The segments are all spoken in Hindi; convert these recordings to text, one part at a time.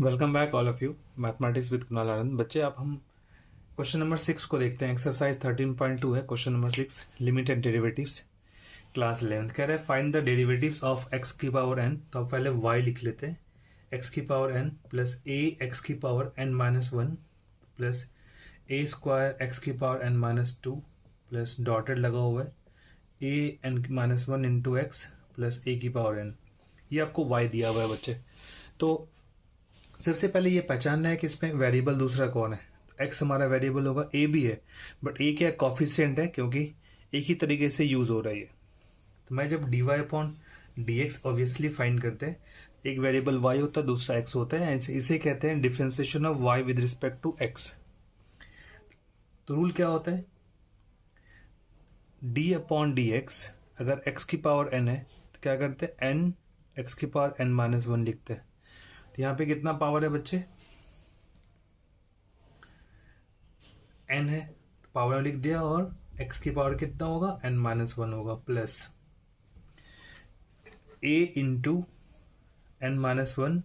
Welcome back all of you mathematics with Kunal Anand. बच्चे अब हम क्वेश्चन नंबर 6 को देखते हैं। एक्सरसाइज 13.2 है question number 6, limited derivatives, class 11। कह रहे हैं find the derivatives of x की पावर एन। तो अब पहले y लिख लेते हैं, एक्स की power n plus a x की power N minus one plus a square x की power N minus two plus dotted लगा हुआ है a n minus one into x plus a की पावर एन। ये आपको y दिया हुआ है बच्चे। तो सबसे पहले ये पहचानना है कि इसमें वेरिएबल दूसरा कौन है। तो एक्स हमारा वेरिएबल होगा, ए भी है, बट ए क्या कॉफिशिएंट है क्योंकि एक ही तरीके से यूज हो रहा है। तो मैं जब D Y upon D X obviously find करते हैं, एक वेरिएबल वाई होता है दूसरा एक्स होता है, इसे कहते हैं differentiation of Y with respect to X. तो रूल क्या होता है, डी अपॉन डी एक्स, अगर एक्स की पावर एन है तो क्या करते हैं, एन एक्स की पावर एन माइनस वन लिखते हैं। तो यहाँ पे कितना पावर है बच्चे, n है तो पावर लिख दिया, और x की पावर कितना होगा, n माइनस वन होगा, plus a into N minus one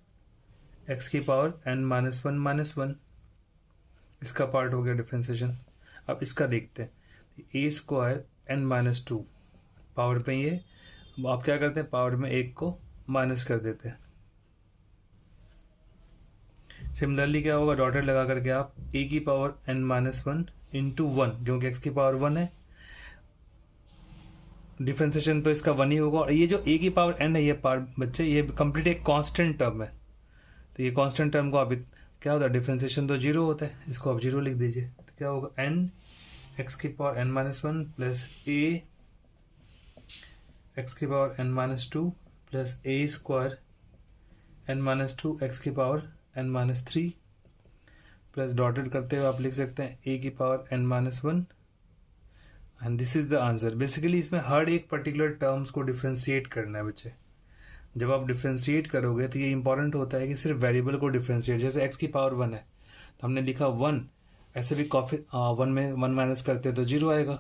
X की पावर n माइनस वन, इसका पार्ट हो गया डिफरेंशिएशन। अब इसका देखते हैं, a square N minus two, power पे ये, अब आप क्या करते हैं, पावर में एक को माइनस कर देते हैं। सिमिलरली क्या होगा, डॉटेड लगा करके आप ए की power N minus one into one, क्योंकि एक्स की पावर वन है, डिफरेंशिएशन तो इसका वन ही होगा। और ये जो ए की पावर एन है, ये पावर बच्चे ये कंप्लीट एक कांस्टेंट टर्म है। तो ये कांस्टेंट टर्म को आप क्या होता है, डिफरेंशिएशन तो जीरो होता है, इसको आप जीरो लिख दीजिए। तो क्या होगा, एन एक्स की power N minus one plus a x की power N minus two plus a square N minus two x की power N minus three plus dotted करते हुए आप लिख सकते हैं ए की power N minus one, and this is the answer. Basically इसमें हर एक पर्टिकुलर टर्म्स को डिफ्रेंशिएट करना है बच्चे। जब आप डिफ्रेंशिएट करोगे तो ये इंपॉर्टेंट होता है कि सिर्फ वेरिएबल को डिफ्रेंशिएट, जैसे एक्स की पावर वन है तो हमने लिखा वन, ऐसे भी वन में वन माइनस करते तो जीरो आएगा।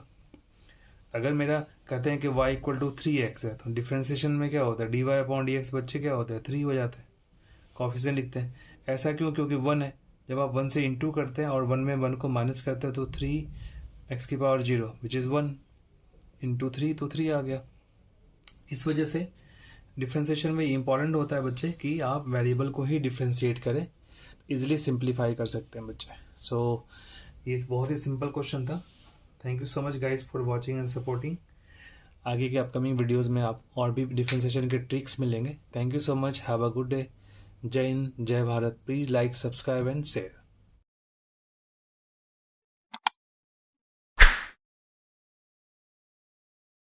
अगर मेरा कहते हैं कि y equal to three X है तो डिफ्रेंशिएशन में क्या होता है, D Y upon D X बच्चे क्या होता है, थ्री हो जाता है, कॉफिशिएंट लिखते हैं। ऐसा क्यों, क्योंकि वन है, जब आप वन से इंटू करते हैं और वन में वन को माइनस करते हैं तो थ्री एक्स की power zero which is one into three, तो थ्री आ गया। इस वजह से डिफ्रेंशिएशन में इंपॉर्टेंट होता है बच्चे कि आप वेरिएबल को ही डिफ्रेंशिएट करें, इजिली सिंप्लीफाई कर सकते हैं बच्चे। सो ये बहुत ही सिंपल क्वेश्चन था। Thank you so much guys for watching and supporting. आगे के अपकमिंग वीडियोज़ में आप और भी डिफ्रेंशिएशन के ट्रिक्स मिलेंगे। Thank you so much, have a good day. जय हिंद, जय Bharat. Please like, subscribe and share.